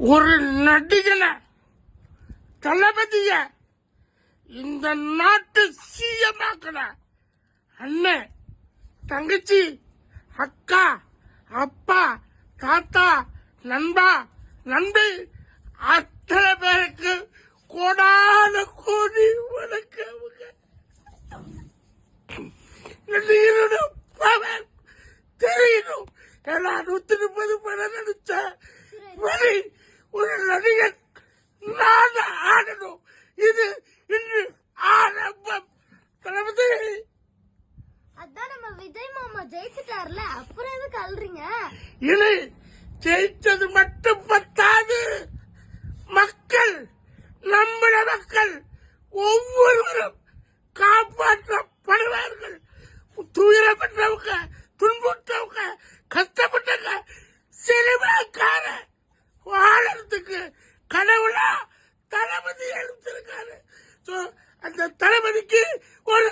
ஒரு நடிகனை தளபதிய இந்த நாட்டு சிஎம் அண்ணன் தங்கச்சி அக்கா அப்பா தாத்தா நண்பா நண்பி அத்தனை பேருக்கு கோடான கோடி வணக்கம். தெரியணும் ஏன்னா 130 படம் நடிச்ச ஒரு நடிகன் நான் ஆடணும். இது இன்று ஆரம்பம். தளபதி அதான் நம்ம விஜய் மாமா ஜெயிச்சிட்டார்ல, அப்புறம் எதுக்கு அல்றீங்க? இனி ஜெயிச்சது மட்டும் பத்தாது, மக்கள் நம்மள மக்கள் ஒவ்வொருவரும் காப்பாற்றப்படுவார்கள். துயரப்பட்டவங்க, துன்புற்றவங்க, கஷ்டப்பட்டவங்க, சினிமாக்கார வாழறதுக்கு கடவுளா தளபதி எழுந்திருக்காரு. அந்த தளபதிக்கு ஒரு